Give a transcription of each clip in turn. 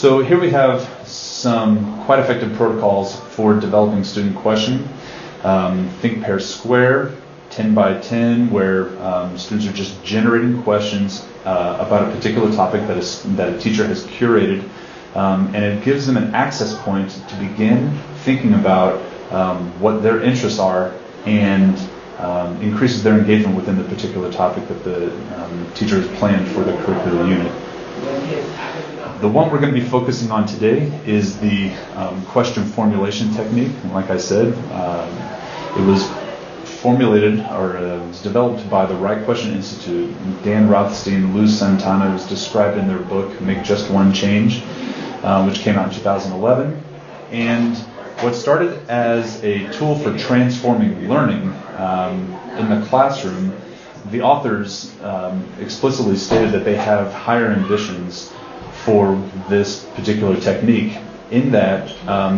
So here we have some quite effective protocols for developing student question. Think pair square, 10 by 10, where students are just generating questions about a particular topic that a teacher has curated, and it gives them an access point to begin thinking about what their interests are and increases their engagement within the particular topic that the teacher has planned for the curricular unit. The one we're going to be focusing on today is the question formulation technique. And like I said, it was formulated or was developed by the Right Question Institute. Dan Rothstein, Luz Santana, was described in their book, Make Just One Change, which came out in 2011. And what started as a tool for transforming learning in the classroom, the authors explicitly stated that they have higher ambitions for this particular technique, in that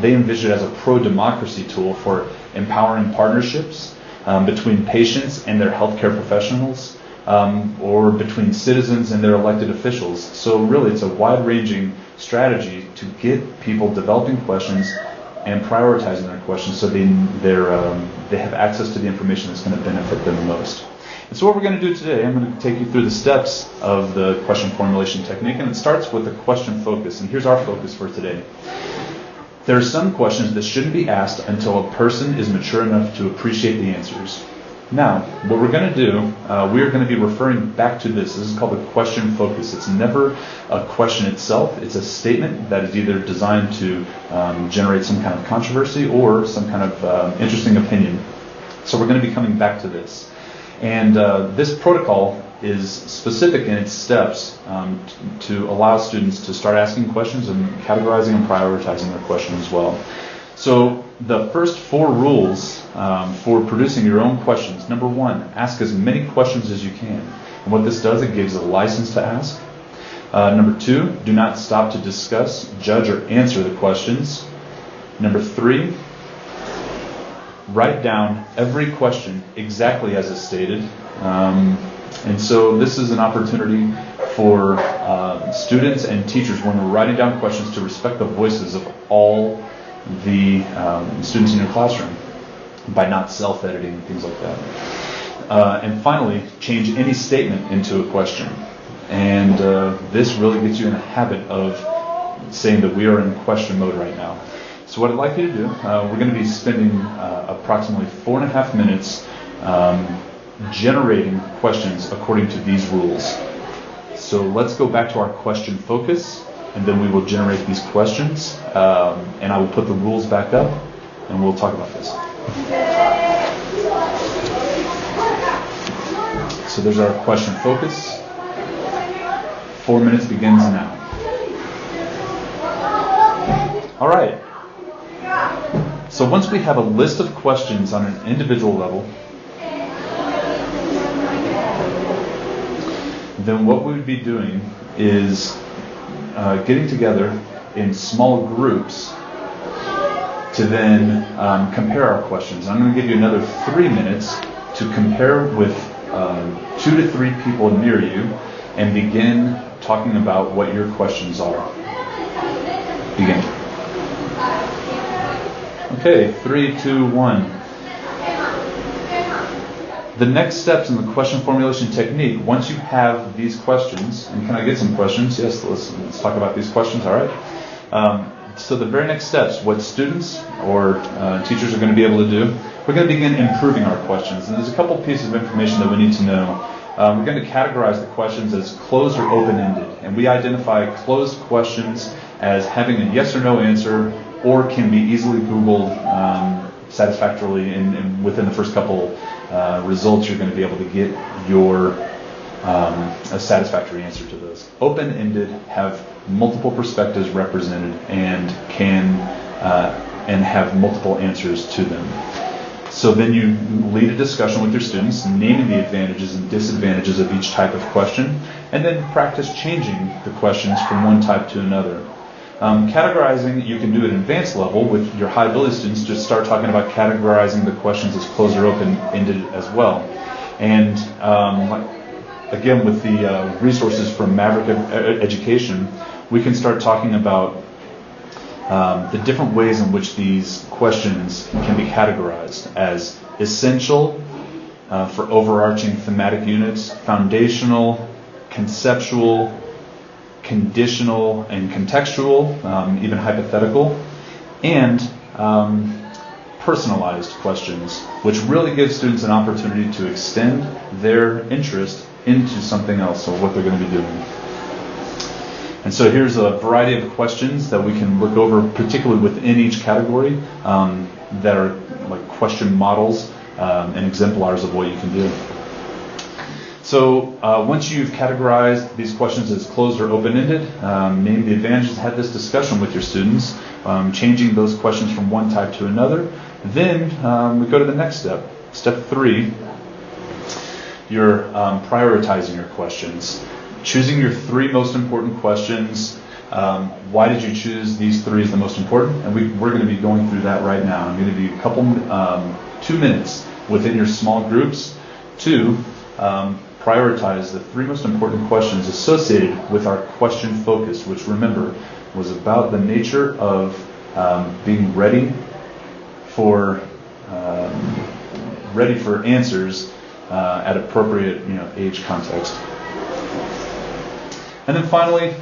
they envision it as a pro-democracy tool for empowering partnerships between patients and their healthcare professionals, or between citizens and their elected officials. So really it's a wide-ranging strategy to get people developing questions and prioritizing their questions so they have access to the information that's going to benefit them the most. And so what we're going to do today, I'm going to take you through the steps of the question formulation technique, and it starts with the question focus. And here's our focus for today. There are some questions that shouldn't be asked until a person is mature enough to appreciate the answers. Now, what we're going to do, we are going to be referring back to this. This is called the question focus. It's never a question itself. It's a statement that is either designed to generate some kind of controversy or some kind of interesting opinion. So we're going to be coming back to this. And this protocol is specific in its steps to allow students to start asking questions and categorizing and prioritizing their questions as well. So the first 4 rules for producing your own questions. Number 1, ask as many questions as you can. And what this does, it gives a license to ask. Number 2, do not stop to discuss, judge, or answer the questions. Number 3, write down every question exactly as it's stated. And so this is an opportunity for students and teachers, when we're writing down questions, to respect the voices of all the students in your classroom by not self-editing and things like that. And finally, change any statement into a question. And this really gets you in a habit of saying that we are in question mode right now. So what I'd like you to do, we're going to be spending approximately 4.5 minutes generating questions according to these rules. So let's go back to our question focus, and then we will generate these questions, and I will put the rules back up, and we'll talk about this. So there's our question focus. 4 minutes begins now. All right. So once we have a list of questions on an individual level, then what we would be doing is getting together in small groups to then compare our questions. I'm going to give you another 3 minutes to compare with 2 to 3 people near you and begin talking about what your questions are. Begin. Okay, 3, 2, 1. The next steps in the question formulation technique, once you have these questions, and can I get some questions? Yes, let's talk about these questions, all right? So the very next steps, what students or teachers are going to be able to do, we're going to begin improving our questions. And there's a couple pieces of information that we need to know. We're going to categorize the questions as closed or open-ended. And we identify closed questions as having a yes or no answer, or can be easily Googled satisfactorily, and within the first couple results you're going to be able to get your a satisfactory answer to those. Open-ended have multiple perspectives represented and can and have multiple answers to them. So then you lead a discussion with your students, naming the advantages and disadvantages of each type of question, and then practice changing the questions from one type to another. Categorizing, you can do at an advanced level with your high ability students. Just start talking about categorizing the questions as closed or open-ended as well. And again, with the resources from Maverick Education, we can start talking about the different ways in which these questions can be categorized as essential for overarching thematic units, foundational, conceptual, conditional, and contextual, even hypothetical, and personalized questions, which really give students an opportunity to extend their interest into something else or what they're going to be doing. And so here's a variety of questions that we can look over, particularly within each category, that are like question models and exemplars of what you can do. So once you've categorized these questions as closed or open-ended, name the advantages, have this discussion with your students, changing those questions from one type to another. Then we go to the next step. Step 3, you're prioritizing your questions. Choosing your 3 most important questions. Why did you choose these 3 as the most important? And we're going to be going through that right now. I'm going to be a couple, 2 minutes within your small groups to prioritize the 3 most important questions associated with our question focus, which, remember, was about the nature of being ready for answers at appropriate, age context. And then finally,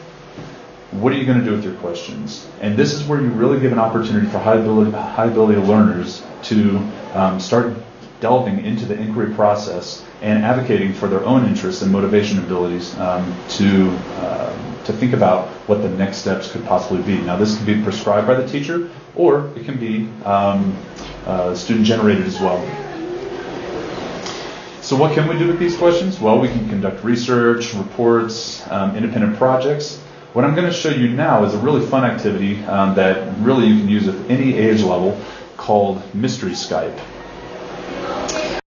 what are you going to do with your questions? And this is where you really give an opportunity for high ability learners to start delving into the inquiry process and advocating for their own interests and motivation abilities to think about what the next steps could possibly be. Now, this can be prescribed by the teacher, or it can be student generated as well. So what can we do with these questions? Well, we can conduct research, reports, independent projects. What I'm going to show you now is a really fun activity that really you can use with any age level called Mystery Skype.